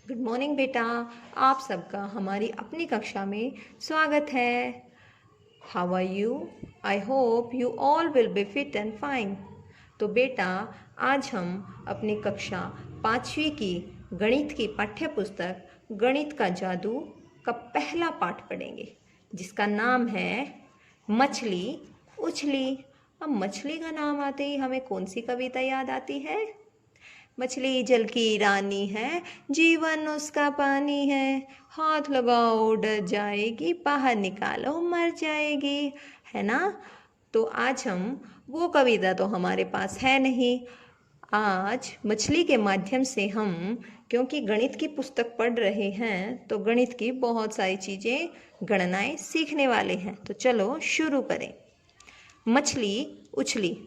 Good morning बेटा। आप सबका हमारी अपनी कक्षा में स्वागत है। How are you? I hope you all will be fit and fine. तो बेटा, आज हम अपनी कक्षा 5वीं की गणित की पाठ्य पुस्तक गणित का जादू का पहला पाठ पढ़ेंगे, जिसका नाम है मछली उछली। अब मछली का नाम आते ही हमें कौन सी कविता याद आती है? मछली जल की रानी है, जीवन उसका पानी है, हाथ लगाओ डर जाएगी, बाहर निकालो मर जाएगी, है ना? तो आज हम वो कविता तो हमारे पास है नहीं। आज मछली के माध्यम से हम, क्योंकि गणित की पुस्तक पढ़ रहे हैं, तो गणित की बहुत सारी चीज़ें, गणनाएं सीखने वाले हैं। तो चलो शुरू करें। मछली उछली,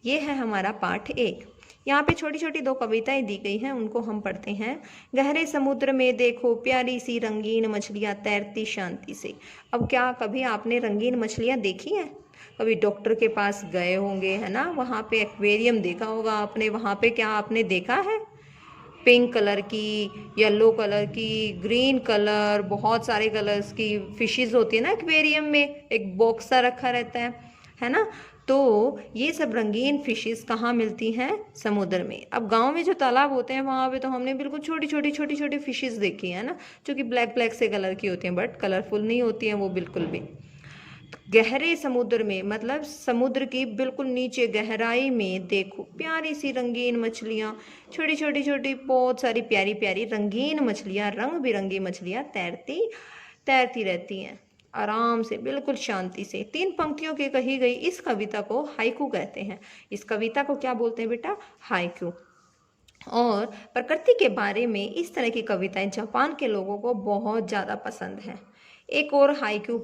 ये है हमारा पाठ 1। यहाँ पे छोटी छोटी 2 कविताएं दी गई हैं, उनको हम पढ़ते हैं। गहरे समुद्र में देखो प्यारी सी रंगीन मछलियाँ तैरती शांति से। अब क्या कभी आपने रंगीन मछलियाँ देखी हैं? कभी डॉक्टर के पास गए होंगे, है ना? वहाँ पे एक्वेरियम देखा होगा आपने। वहाँ पे क्या आपने देखा है? पिंक कलर की, येलो कलर की, ग्रीन कलर, बहुत सारे कलर्स की फिशेस होती है ना एक्वेरियम में। एक बॉक्स सा रखा रहता है ना? तो ये सब रंगीन फिशेस कहाँ मिलती हैं? समुद्र में। अब गांव में जो तालाब होते हैं वहाँ पे तो हमने बिल्कुल छोटी छोटी फिशेस देखी है ना, जो कि ब्लैक ब्लैक से कलर की होती हैं, बट कलरफुल नहीं होती हैं वो बिल्कुल भी। गहरे समुद्र में मतलब समुद्र की बिल्कुल नीचे गहराई में देखो प्यारी सी रंगीन मछलियाँ, छोटी बहुत सारी प्यारी प्यारी रंगीन मछलियाँ, रंग बिरंगी मछलियाँ तैरती रहती हैं आराम से, बिल्कुल शांति से। 3 पंक्तियों की कही गई इस कविता को हाइकू कहते हैं। इस कविता को क्या बोलते हैं बेटा? हाइकू। और प्रकृति के बारे में इस तरह की कविताएं जापान के लोगों को बहुत ज़्यादा पसंद हैं। एक और हाइकू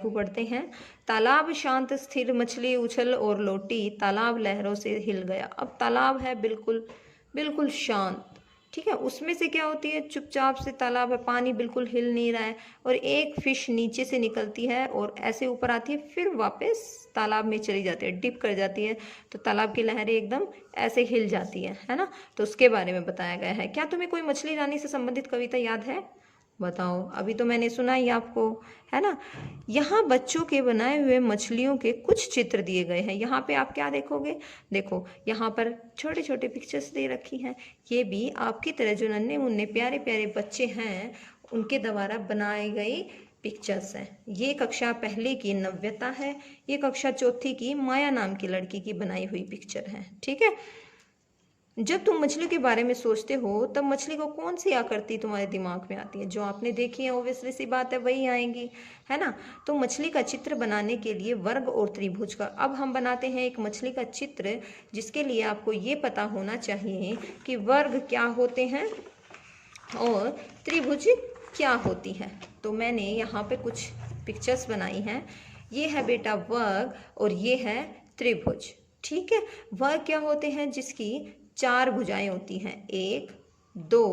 पढ़ते हैं। तालाब शांत स्थिर, मछली उछल और लौटी, तालाब लहरों से हिल गया। अब तालाब है बिल्कुल बिल्कुल शांत, ठीक है। उसमें से क्या होती है? चुपचाप से तालाब है, पानी बिल्कुल हिल नहीं रहा है, और एक फिश नीचे से निकलती है और ऐसे ऊपर आती है, फिर वापस तालाब में चली जाती है, डिप कर जाती है, तो तालाब की लहरें एकदम ऐसे हिल जाती है ना? तो उसके बारे में बताया गया है। क्या तुम्हें कोई मछली रानी से संबंधित कविता याद है? बताओ। अभी तो मैंने सुना ही आपको, है ना? यहाँ बच्चों के बनाए हुए मछलियों के कुछ चित्र दिए गए हैं। यहाँ पे आप क्या देखोगे? देखो, यहाँ पर छोटे छोटे पिक्चर्स दे रखी हैं। ये भी आपकी तरह जो नन्हे मुन्ने प्यारे प्यारे बच्चे हैं, उनके द्वारा बनाई गई पिक्चर्स हैं। ये कक्षा पहले की नव्यता है। ये कक्षा 4थी की माया नाम की लड़की की बनाई हुई पिक्चर है, ठीक है। जब तुम मछली के बारे में सोचते हो, तब मछली को कौन सी आकृति तुम्हारे दिमाग में आती है? जो आपने देखी है ओब्वियसली सी बात है वही आएंगी, है ना? तो मछली का चित्र बनाने के लिए वर्ग और त्रिभुज का, अब हम बनाते हैं एक मछली का चित्र, जिसके लिए आपको ये पता होना चाहिए कि वर्ग क्या होते हैं और त्रिभुज क्या होती है। तो मैंने यहाँ पे कुछ पिक्चर्स बनाई हैं। ये है बेटा वर्ग और ये है त्रिभुज, ठीक है। वर्ग क्या होते हैं? जिसकी 4 भुजाएं होती हैं, 1 2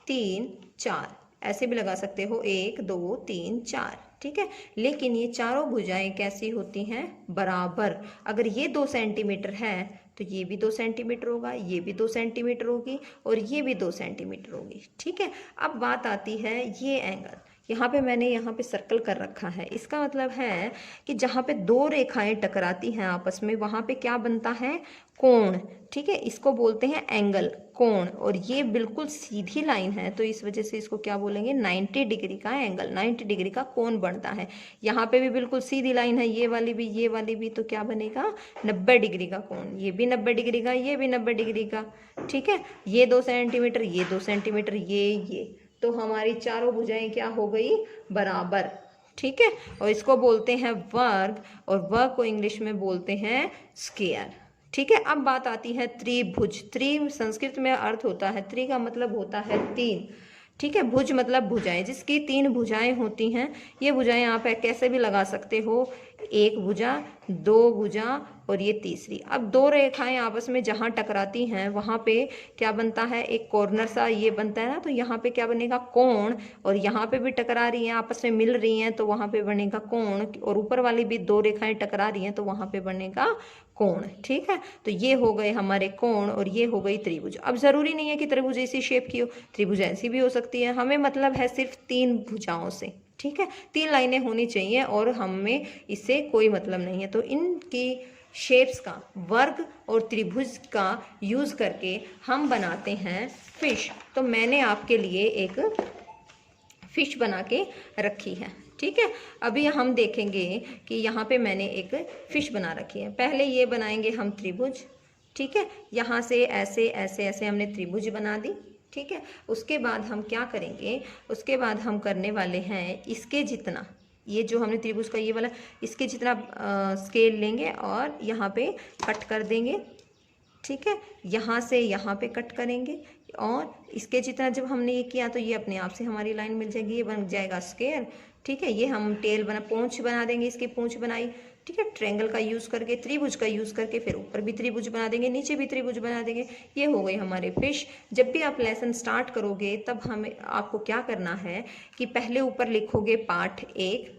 3 4, ऐसे भी लगा सकते हो, 1 2 3 4, ठीक है। लेकिन ये चारों भुजाएं कैसी होती हैं? बराबर। अगर ये 2 सेंटीमीटर है तो ये भी 2 सेंटीमीटर होगा, ये भी 2 सेंटीमीटर होगी, और ये भी 2 सेंटीमीटर होगी, ठीक है। अब बात आती है ये एंगल। यहाँ पे मैंने यहाँ पे सर्कल कर रखा है। इसका मतलब है कि जहाँ पे 2 रेखाएं टकराती हैं आपस में, वहाँ पे क्या बनता है? कोण, ठीक है। इसको बोलते हैं एंगल, कोण। और ये बिल्कुल सीधी लाइन है, तो इस वजह से इसको क्या बोलेंगे? 90 डिग्री का एंगल, 90 डिग्री का कोण बनता है। यहाँ पे भी बिल्कुल सीधी लाइन है, ये वाली भी, तो क्या बनेगा? 90 डिग्री का कोण। ये भी 90 डिग्री का, ये भी 90 डिग्री का, ठीक है। ये 2 सेंटीमीटर, ये 2 सेंटीमीटर, ये, तो हमारी चारों भुजाएं क्या हो गई? बराबर, ठीक है। और इसको बोलते हैं वर्ग, और वर्ग को इंग्लिश में बोलते हैं स्क्वायर, ठीक है। अब बात आती है त्रिभुज। त्रि संस्कृत में अर्थ होता है, त्रि का मतलब होता है 3, ठीक है। भुज मतलब भुजाएं, जिसकी 3 भुजाएं होती हैं। ये भुजाएं आप कैसे भी लगा सकते हो, 1 भुजा, 2 भुजा, और ये तीसरी। अब 2 रेखाएं आपस में जहाँ टकराती हैं वहाँ पे क्या बनता है? एक कॉर्नर सा ये बनता है ना, तो यहाँ पे क्या बनेगा? कोण। और यहाँ पे भी टकरा रही हैं, आपस में मिल रही हैं, तो वहाँ पे बनेगा कोण। और ऊपर वाली भी 2 रेखाएं टकरा रही हैं, तो वहाँ पे बनेगा कोण। ठीक है, तो ये हो गए हमारे कोण और ये हो गई त्रिभुज। अब ज़रूरी नहीं है कि त्रिभुज इसी शेप की हो, त्रिभुज ऐसी भी हो सकती है। हमें मतलब है सिर्फ 3 भुजाओं से। ठीक है, 3 लाइनें होनी चाहिए और हमें इससे कोई मतलब नहीं है। तो इनकी शेप्स का, वर्ग और त्रिभुज का यूज़ करके हम बनाते हैं फिश। तो मैंने आपके लिए एक फिश बना के रखी है। ठीक है, अभी हम देखेंगे कि यहाँ पे मैंने एक फिश बना रखी है। पहले ये बनाएंगे हम त्रिभुज। ठीक है, यहाँ से ऐसे ऐसे ऐसे हमने त्रिभुज बना दी। ठीक है, उसके बाद हम क्या करेंगे, उसके बाद हम करने वाले हैं इसके जितना, ये जो हमने त्रिभुज का ये वाला, इसके जितना स्केल लेंगे और यहाँ पे कट कर देंगे। ठीक है, यहाँ से यहाँ पे कट करेंगे और इसके जितना जब हमने ये किया तो ये अपने आप से हमारी लाइन मिल जाएगी, ये बन जाएगा स्क्वायर। ठीक है, ये हम टेल बना, पूंछ बना देंगे, इसकी पूंछ बनाई। ठीक है, ट्रायंगल का यूज़ करके, त्रिभुज का यूज़ करके फिर ऊपर भी त्रिभुज बना देंगे, नीचे भी त्रिभुज बना देंगे। ये हो गई हमारे फिश। जब भी आप लेसन स्टार्ट करोगे तब हमें आपको क्या करना है कि पहले ऊपर लिखोगे पार्ट 1।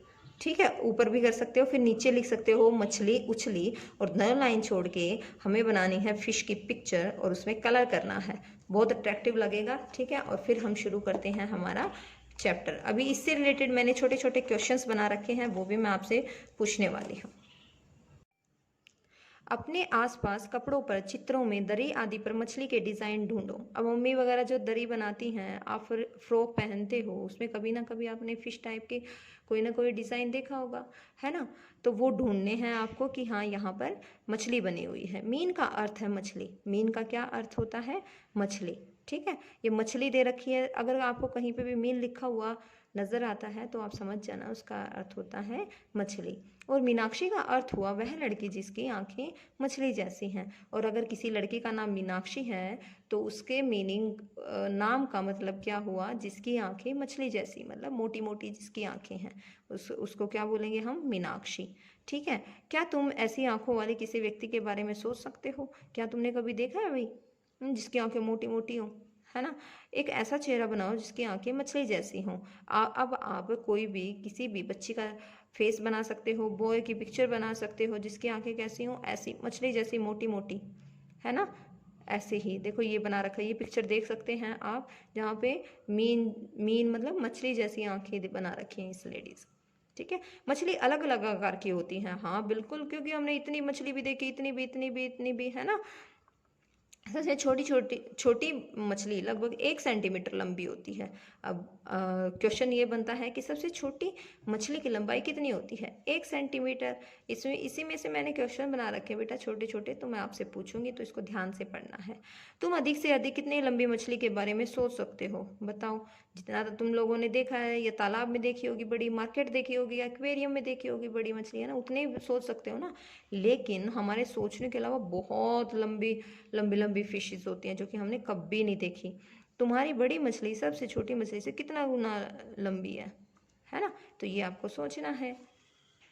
ठीक है, ऊपर भी कर सकते हो, फिर नीचे लिख सकते हो मछली उछली, और 9 लाइन छोड़ के हमें बनानी है फिश की पिक्चर और उसमें कलर करना है, बहुत अट्रैक्टिव लगेगा। ठीक है, और फिर हम शुरू करते हैं हमारा चैप्टर। अभी इससे रिलेटेड मैंने छोटे छोटे क्वेश्चंस बना रखे हैं, वो भी मैं आपसे पूछने वाली हूँ। अपने आसपास कपड़ों पर, चित्रों में, दरी आदि पर मछली के डिज़ाइन ढूंढो। अब मम्मी वगैरह जो दरी बनाती हैं, आप फ्रॉक पहनते हो, उसमें कभी ना कभी आपने फिश टाइप के कोई ना कोई डिज़ाइन देखा होगा, है ना। तो वो ढूंढने हैं आपको कि हाँ यहाँ पर मछली बनी हुई है। मीन का अर्थ है मछली। मीन का क्या अर्थ होता है? मछली। ठीक है, ये मछली दे रखी है। अगर आपको कहीं पे भी मीन लिखा हुआ नज़र आता है तो आप समझ जाना उसका अर्थ होता है मछली। और मीनाक्षी का अर्थ हुआ वह लड़की जिसकी आंखें मछली जैसी हैं। और अगर किसी लड़की का नाम मीनाक्षी है तो उसके मीनिंग, नाम का मतलब क्या हुआ? जिसकी आंखें मछली जैसी, मतलब मोटी मोटी जिसकी आंखें हैं, उसको क्या बोलेंगे हम? मीनाक्षी। ठीक है, क्या तुम ऐसी आंखों वाले किसी व्यक्ति के बारे में सोच सकते हो? क्या तुमने कभी देखा है भाई जिसकी आंखें मोटी मोटी हों, है ना। एक ऐसा चेहरा बनाओ जिसकी आंखें मछली जैसी हों। अब आप कोई भी किसी भी बच्ची का फेस बना सकते हो, बॉय की पिक्चर बना सकते हो जिसकी आंखें कैसी हों? ऐसी मछली जैसी मोटी मोटी, है ना। ऐसे ही देखो ये बना रखा है, ये पिक्चर देख सकते हैं आप, जहाँ पे मीन मीन मतलब मछली जैसी आंखें बना रखी हैं इस लेडीज। ठीक है, मछली अलग अलग आकार की होती हैं, हाँ बिल्कुल, क्योंकि हमने इतनी मछली भी देखी, इतनी भी, इतनी भी, इतनी भी, है ना। सबसे छोटी छोटी छोटी मछली लगभग 1 सेंटीमीटर लंबी होती है। अब क्वेश्चन ये बनता है कि सबसे छोटी मछली की लंबाई कितनी होती है? 1 सेंटीमीटर। इसमें इसी में से मैंने क्वेश्चन बना रखे हैं बेटा छोटे छोटे, तो मैं आपसे पूछूंगी तो इसको ध्यान से पढ़ना है। तुम अधिक से अधिक कितनी लंबी मछली के बारे में सोच सकते हो? बताओ। जितना तो तुम लोगों ने देखा है, या तालाब में देखी होगी बड़ी, मार्केट देखी होगी, या एक्वेरियम में देखी होगी बड़ी मछली, है ना, उतने ही सोच सकते हो ना। लेकिन हमारे सोचने के अलावा बहुत लंबी लंबी लंबी फिशेस होती हैं जो कि हमने कभी नहीं देखी। तुम्हारी बड़ी मछली सबसे छोटी मछली से कितना गुना लंबी है ना। तो ये आपको सोचना है।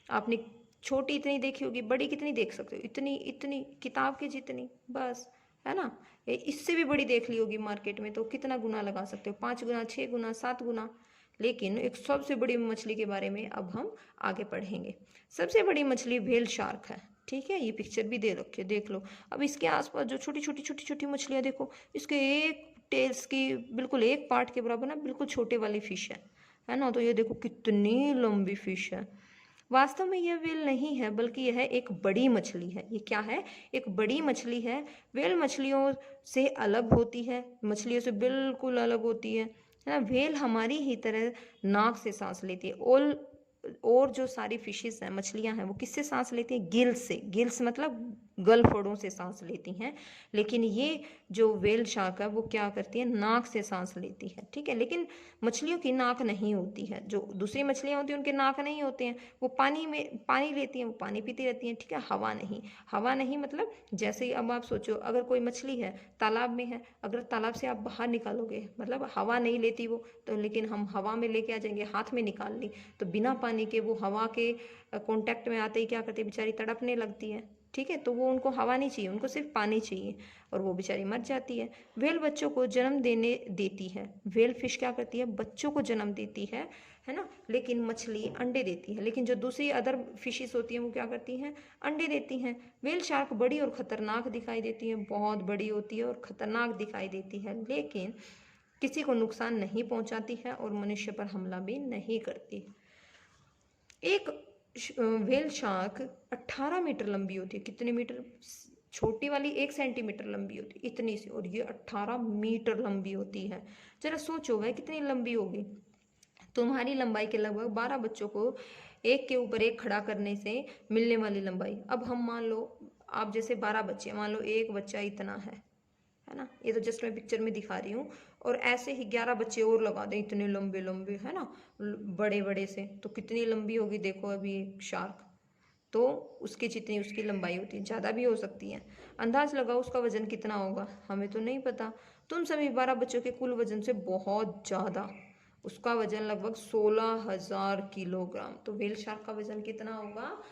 आपने छोटी इतनी देखी होगी, बड़ी कितनी देख सकते हो? इतनी, इतनी किताब के जितनी, बस, है ना। इससे भी बड़ी देख ली होगी मार्केट में, तो कितना गुना लगा सकते हो? 5 गुना, 6 गुना, 7 गुना। लेकिन एक सबसे बड़ी मछली के बारे में अब हम आगे पढ़ेंगे। सबसे बड़ी मछली व्हेल शार्क है। ठीक है, ये पिक्चर भी दे रखी है, देख लो। अब इसके आसपास जो छोटी छोटी छोटी छोटी मछलियाँ देखो, इसके एक टेल्स की बिल्कुल एक पार्ट के बराबर ना बिल्कुल छोटे वाली फिश है ना। तो ये देखो कितनी लंबी फिश है। वास्तव में यह व्हेल नहीं है, बल्कि यह एक बड़ी मछली है। ये क्या है? एक बड़ी मछली है। व्हेल मछलियों से अलग होती है, मछलियों से बिल्कुल अलग होती है ना। व्हेल हमारी ही तरह नाक से सांस लेती है। और जो सारी फिशेस हैं, मछलियां हैं, वो किससे सांस लेती हैं? गिल्स से। गिल्स मतलब गलफड़ों से सांस लेती हैं। लेकिन ये जो व्हेल शार्क है वो क्या करती है? नाक से सांस लेती है। ठीक है, लेकिन मछलियों की नाक नहीं होती है। जो दूसरी मछलियां होती हैं उनके नाक नहीं होते हैं, वो पानी में पानी लेती हैं, वो पानी पीती रहती हैं। ठीक है, हवा नहीं। हवा नहीं मतलब जैसे ही अब आप सोचो, अगर कोई मछली है तालाब में है, अगर तालाब से आप बाहर निकालोगे, मतलब हवा नहीं लेती वो तो, लेकिन हम हवा में लेके आ जाएंगे, हाथ में निकाल ली, तो बिना पानी के वो हवा के कांटेक्ट में आते ही क्या करती है बेचारी? तड़पने लगती है ठीक है, तो वो उनको हवा नहीं चाहिए, उनको सिर्फ पानी चाहिए और वो बेचारी मर जाती है। व्हेल बच्चों को जन्म देने देती है, व्हेल फिश क्या करती है, बच्चों को जन्म देती है ना, लेकिन मछली अंडे देती है। लेकिन जो दूसरी अदर फिशेस होती हैं वो क्या करती हैं, अंडे देती हैं। व्हेल शार्क बड़ी और ख़तरनाक दिखाई देती है, बहुत बड़ी होती है और ख़तरनाक दिखाई देती है, लेकिन किसी को नुकसान नहीं पहुंचाती है और मनुष्य पर हमला भी नहीं करती। एक व्हेल शार्क 18 मीटर लंबी होती है। कितने मीटर, छोटी वाली 1 सेंटीमीटर लंबी होती है इतनी सी, और ये 18 मीटर लंबी होती है। जरा सोचो वह कितनी लंबी होगी। तुम्हारी लंबाई के लगभग 12 बच्चों को एक के ऊपर एक खड़ा करने से मिलने वाली लंबाई। अब हम मान लो आप जैसे 12 बच्चे, मान लो एक बच्चा इतना है ना, ये तो जस्ट मैं पिक्चर में दिखा रही हूँ, और ऐसे ही 11 बच्चे और लगा दें इतने लंबे लंबे, है ना, बड़े बड़े से, तो कितनी लंबी होगी देखो। अभी एक शार्क तो उसकी जितनी उसकी लंबाई होती है, ज़्यादा भी हो सकती है। अंदाज लगाओ उसका वजन कितना होगा, हमें तो नहीं पता। तुम सभी 12 बच्चों के कुल वजन से बहुत ज़्यादा, उसका वजन लगभग 16,000 किलोग्राम। तो व्हेल शार्क का वजन कितना होगा,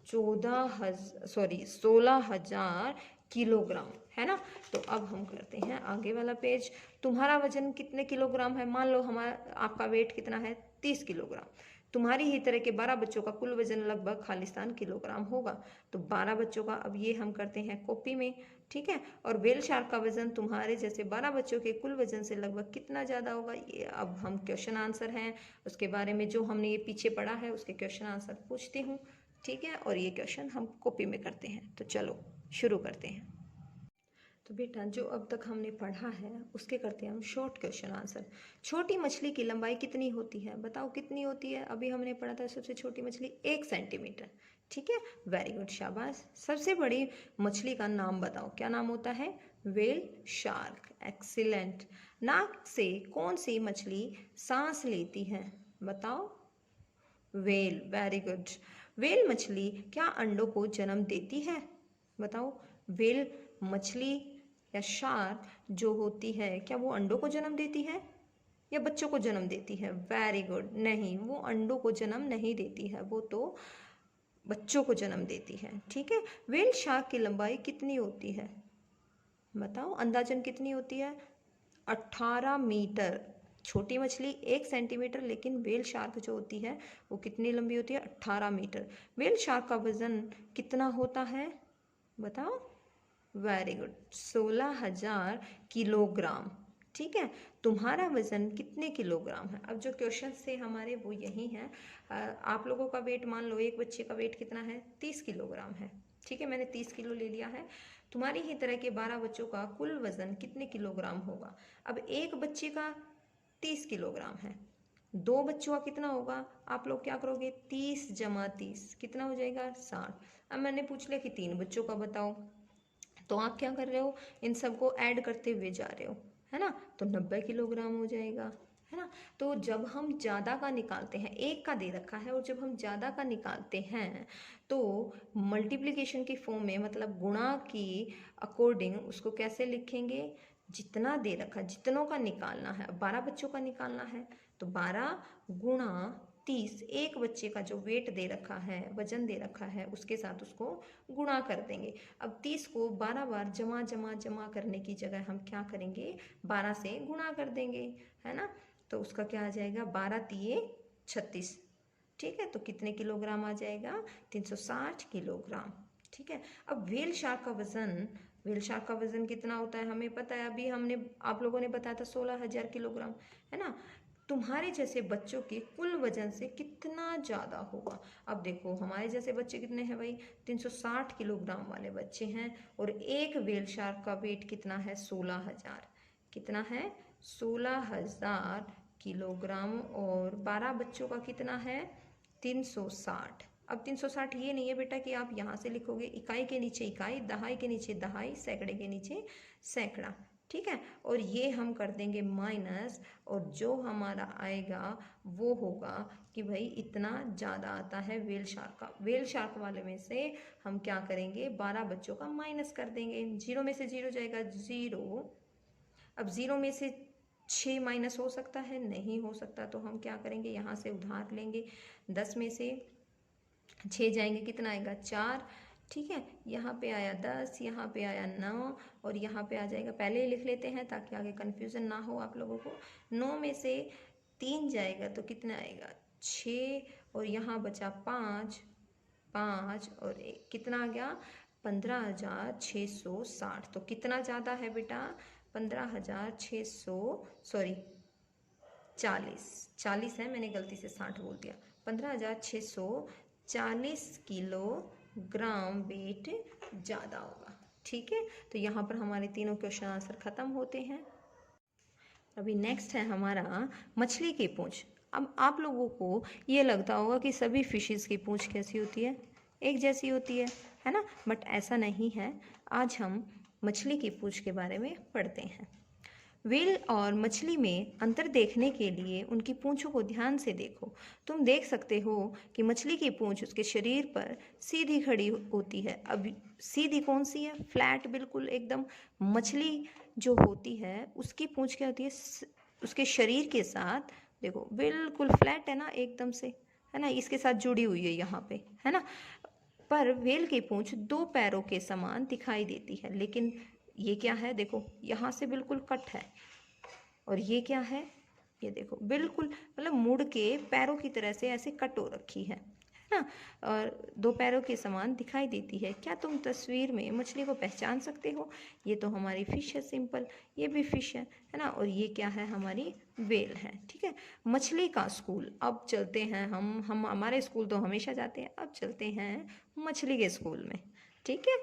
16,000 किलोग्राम, है ना। तो अब हम करते हैं आगे वाला पेज। तुम्हारा वजन कितने किलोग्राम है, मान लो हमारा आपका वेट कितना है, 30 किलोग्राम। तुम्हारी ही तरह के 12 बच्चों का कुल वजन लगभग खालिस्तान किलोग्राम होगा। तो 12 बच्चों का अब ये हम करते हैं कॉपी में, ठीक है। और व्हेल शार्क का वजन तुम्हारे जैसे 12 बच्चों के कुल वजन से लगभग कितना ज़्यादा होगा, ये अब हम क्वेश्चन आंसर हैं उसके बारे में, जो हमने ये पीछे पढ़ा है उसके क्वेश्चन आंसर पूछती हूँ, ठीक है। और ये क्वेश्चन हम कॉपी में करते हैं। तो चलो शुरू करते हैं। तो बेटा जो अब तक हमने पढ़ा है उसके करते हैं हम शॉर्ट क्वेश्चन आंसर। छोटी मछली की लंबाई कितनी होती है, बताओ कितनी होती है। अभी हमने पढ़ा था सबसे छोटी मछली 1 सेंटीमीटर, ठीक है, वेरी गुड, शाबाश। सबसे बड़ी मछली का नाम बताओ, क्या नाम होता है, व्हेल शार्क, एक्सीलेंट। नाक से कौन सी मछली सांस लेती है, बताओ, व्हेल, वेरी गुड। व्हेल मछली क्या अंडों को जन्म देती है, बताओ। व्हेल मछली या शार्क जो होती है क्या वो अंडों को जन्म देती है या बच्चों को जन्म देती है, वेरी गुड, नहीं, वो अंडों को जन्म नहीं देती है, वो तो बच्चों को जन्म देती है, ठीक है। व्हेल शार्क की लंबाई कितनी होती है, बताओ, अंदाजन कितनी होती है, 18 मीटर। छोटी मछली 1 सेंटीमीटर, लेकिन व्हेल शार्क जो होती है वो कितनी लंबी होती है, 18 मीटर। व्हेल शार्क का वजन कितना होता है, बताओ, वेरी गुड, 16,000 किलोग्राम, ठीक है। तुम्हारा वजन कितने किलोग्राम है। अब जो क्वेश्चन थे हमारे वो यही हैं। आप लोगों का वेट, मान लो एक बच्चे का वेट कितना है, 30 किलोग्राम है, ठीक है, मैंने 30 किलो ले लिया है। तुम्हारी ही तरह के 12 बच्चों का कुल वजन कितने किलोग्राम होगा। अब एक बच्चे का 30 किलोग्राम है, 2 बच्चों का कितना होगा, आप लोग क्या करोगे, 30 जमा 30 कितना हो जाएगा, 60। अब मैंने पूछ लिया कि 3 बच्चों का बताओ, तो आप क्या कर रहे हो, इन सबको ऐड करते हुए जा रहे हो, है ना, तो 90 किलोग्राम हो जाएगा, है ना। तो जब हम ज़्यादा का निकालते हैं, एक का दे रखा है, और जब हम ज़्यादा का निकालते हैं तो मल्टीप्लिकेशन की फॉर्म में, मतलब गुणा की अकॉर्डिंग उसको कैसे लिखेंगे, जितना दे रखा, जितनों का निकालना है। 12 बच्चों का निकालना है तो 12 गुणा 30, एक बच्चे का जो वेट दे रखा है, वजन दे रखा है, उसके साथ उसको गुणा कर देंगे। अब 30 को 12 बार जमा जमा जमा करने की जगह हम क्या करेंगे, 12 से गुणा कर देंगे, है ना। तो उसका क्या आ जाएगा, 12 तिये 36, ठीक है। तो कितने किलोग्राम आ जाएगा, 360 किलोग्राम, ठीक है। अब व्हेल शार्क का वजन, व्हेल शार्क का वजन कितना होता है हमें पता है, अभी हमने आप लोगों ने बताया था 16,000 किलोग्राम, है ना। तुम्हारे जैसे बच्चों के कुल वजन से कितना ज़्यादा होगा। अब देखो हमारे जैसे बच्चे कितने हैं भाई, 360 किलोग्राम वाले बच्चे हैं, और एक व्हेल शार्क का वेट कितना है, 16,000, कितना है, 16,000 किलोग्राम, और 12 बच्चों का कितना है, 360। अब 360 ये नहीं है बेटा कि आप यहाँ से लिखोगे इकाई के नीचे इकाई, दहाई के नीचे दहाई, सैकड़े के नीचे सैकड़ा, ठीक है। और ये हम कर देंगे माइनस, और जो हमारा आएगा वो होगा कि भाई इतना ज़्यादा आता है व्हेल शार्क का। व्हेल शार्क वाले में से हम क्या करेंगे, 12 बच्चों का माइनस कर देंगे, 0 में से 0 जाएगा 0। अब 0 में से 6 माइनस हो सकता है, नहीं हो सकता, तो हम क्या करेंगे, यहाँ से उधार लेंगे, 10 में से 6 जाएंगे कितना आएगा, 4, ठीक है, यहाँ पे आया 10, यहाँ पे आया 9 और यहाँ पे आ जाएगा, पहले ही लिख लेते हैं ताकि आगे कन्फ्यूज़न ना हो आप लोगों को। 9 में से 3 जाएगा तो कितना आएगा 6 और यहाँ बचा 5, 5 और कितना आ गया 15,660। तो कितना ज़्यादा है बेटा 15,600 सॉरी 40 है, मैंने गलती से 60 बोल दिया। 15,640 किलोग्राम वेट ज़्यादा होगा। ठीक है, तो यहाँ पर हमारे तीनों क्वेश्चन आंसर ख़त्म होते हैं। अभी नेक्स्ट है हमारा मछली की पूंछ। अब आप लोगों को ये लगता होगा कि सभी फिशेस की पूंछ कैसी होती है, एक जैसी होती है ना, बट ऐसा नहीं है। आज हम मछली की पूंछ के बारे में पढ़ते हैं। व्हेल और मछली में अंतर देखने के लिए उनकी पूंछों को ध्यान से देखो। तुम देख सकते हो कि मछली की पूंछ उसके शरीर पर सीधी खड़ी होती है। अब सीधी कौन सी है, फ्लैट बिल्कुल एकदम। मछली जो होती है उसकी पूंछ क्या होती है, उसके शरीर के साथ देखो बिल्कुल फ्लैट है ना, एकदम से, है ना, इसके साथ जुड़ी हुई है यहाँ पे, है ना। पर व्हेल की पूंछ 2 पैरों के समान दिखाई देती है, लेकिन ये क्या है, देखो यहाँ से बिल्कुल कट है और ये क्या है, ये देखो बिल्कुल मतलब मुड़ के पैरों की तरह से ऐसे कट हो रखी है ना, और 2 पैरों के समान दिखाई देती है। क्या तुम तस्वीर में मछली को पहचान सकते हो? ये तो हमारी फिश है, सिंपल, ये भी फिश है ना, और ये क्या है, हमारी व्हेल है। ठीक है, मछली का स्कूल। अब चलते हैं हम हमारे स्कूल तो हमेशा जाते हैं, अब चलते हैं मछली के स्कूल में। ठीक है,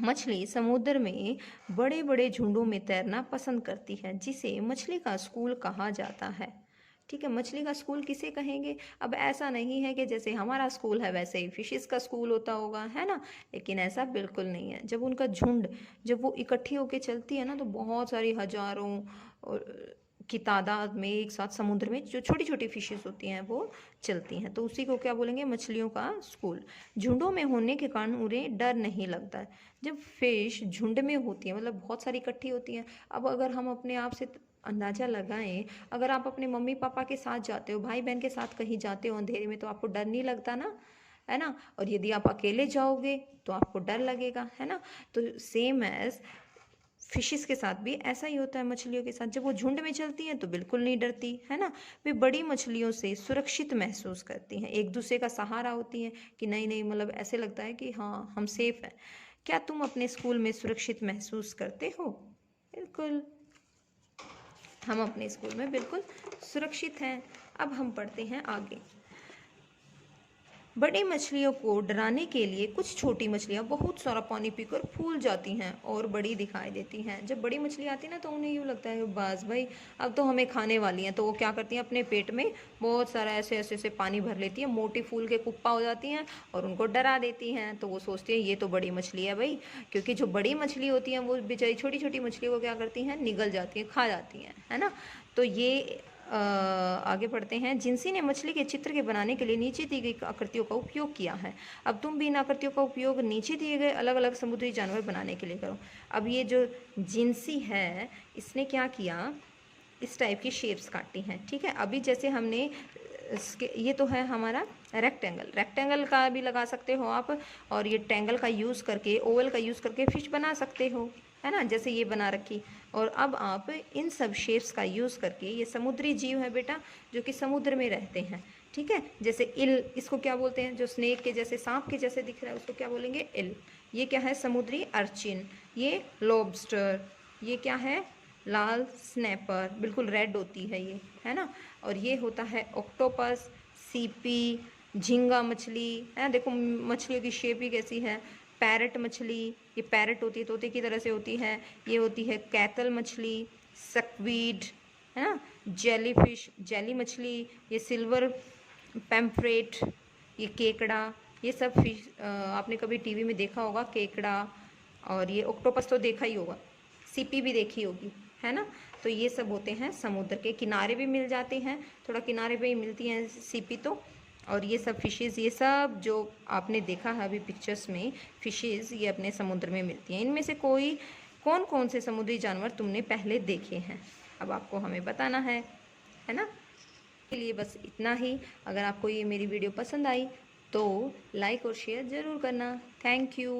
मछली समुद्र में बड़े बड़े झुंडों में तैरना पसंद करती है, जिसे मछली का स्कूल कहा जाता है। ठीक है, मछली का स्कूल किसे कहेंगे? अब ऐसा नहीं है कि जैसे हमारा स्कूल है वैसे ही फिशेस का स्कूल होता होगा, है ना, लेकिन ऐसा बिल्कुल नहीं है। जब उनका झुंड, जब वो इकट्ठी होकर चलती है ना, तो बहुत सारी हजारों और की तादाद में एक साथ समुद्र में जो छोटी छोटी फिशेस होती हैं वो चलती हैं, तो उसी को क्या बोलेंगे, मछलियों का स्कूल। झुंडों में होने के कारण उन्हें डर नहीं लगता है। जब फिश झुंड में होती है, मतलब बहुत सारी इकट्ठी होती हैं। अब अगर हम अपने आप से अंदाज़ा लगाएं, अगर आप अपने मम्मी पापा के साथ जाते हो, भाई बहन के साथ कहीं जाते हो अंधेरे में, तो आपको डर नहीं लगता ना, है ना। और यदि आप अकेले जाओगे तो आपको डर लगेगा, है ना। तो सेम एज फिशेस के साथ भी ऐसा ही होता है, मछलियों के साथ जब वो झुंड में चलती हैं तो बिल्कुल नहीं डरती, है ना। वे बड़ी मछलियों से सुरक्षित महसूस करती हैं, एक दूसरे का सहारा होती हैं कि नहीं नहीं, मतलब ऐसे लगता है कि हाँ हम सेफ हैं। क्या तुम अपने स्कूल में सुरक्षित महसूस करते हो? बिल्कुल, हम अपने स्कूल में बिल्कुल सुरक्षित हैं। अब हम पढ़ते हैं आगे। बड़ी मछलियों को डराने के लिए कुछ छोटी मछलियाँ बहुत सारा पानी पीकर फूल जाती हैं और बड़ी दिखाई देती हैं। जब बड़ी मछली आती है ना तो उन्हें यूँ लगता है बस भाई अब तो हमें खाने वाली हैं, तो वो क्या करती हैं, अपने पेट में बहुत सारा ऐसे ऐसे से पानी भर लेती हैं, मोटी फूल के कुप्पा हो जाती हैं और उनको डरा देती हैं। तो वो सोचती हैं ये तो बड़ी मछली है भाई, क्योंकि जो बड़ी मछली होती हैं वो बेचारी छोटी छोटी मछली को क्या करती हैं, निगल जाती हैं, खा जाती हैं, है ना। तो ये आगे बढ़ते हैं। जिंसी ने मछली के चित्र के बनाने के लिए नीचे दी गई आकृतियों का उपयोग किया है। अब तुम भी इन आकृतियों का उपयोग नीचे दिए गए अलग अलग समुद्री जानवर बनाने के लिए करो। अब ये जो जिंसी है इसने क्या किया, इस टाइप की शेप्स काटी हैं। ठीक है, अभी जैसे हमने ये तो है हमारा रेक्टेंगल, रेक्टेंगल का भी लगा सकते हो आप, और ये ट्रायंगल का यूज़ करके, ओवल का यूज़ करके फिश बना सकते हो, है ना, जैसे ये बना रखी। और अब आप इन सब शेप्स का यूज़ करके, ये समुद्री जीव है बेटा जो कि समुद्र में रहते हैं। ठीक है, जैसे इल, इसको क्या बोलते हैं, जो स्नेक के जैसे, सांप के जैसे दिख रहा है उसको क्या बोलेंगे, इल। ये क्या है, समुद्री अर्चिन। ये लॉबस्टर। ये क्या है, लाल स्नैपर, बिल्कुल रेड होती है ये, है ना। और ये होता है ऑक्टोपस, सीपी, झींगा मछली, है ना, देखो मछलियों की शेप ही कैसी है। पैरट मछली, ये पैरट होती है, तोते की तरह से होती है। ये होती है कैटल मछली, सक्वीड, है ना, जेलीफिश, जेली मछली, ये सिल्वर पैम्फ्रेट, ये केकड़ा, ये सब फिश आपने कभी टीवी में देखा होगा, केकड़ा। और ये ऑक्टोपस तो देखा ही होगा, सीपी भी देखी होगी, है ना। तो ये सब होते हैं समुद्र के किनारे भी मिल जाते हैं, थोड़ा किनारे पे ही मिलती हैं सीपी तो। और ये सब फिशेज़, ये सब जो आपने देखा है अभी पिक्चर्स में फिशेज़, ये अपने समुद्र में मिलती हैं। इनमें से कौन कौन से समुद्री जानवर तुमने पहले देखे हैं, अब आपको हमें बताना है ना। के लिए बस इतना ही। अगर आपको ये मेरी वीडियो पसंद आई तो लाइक और शेयर ज़रूर करना। Thank you.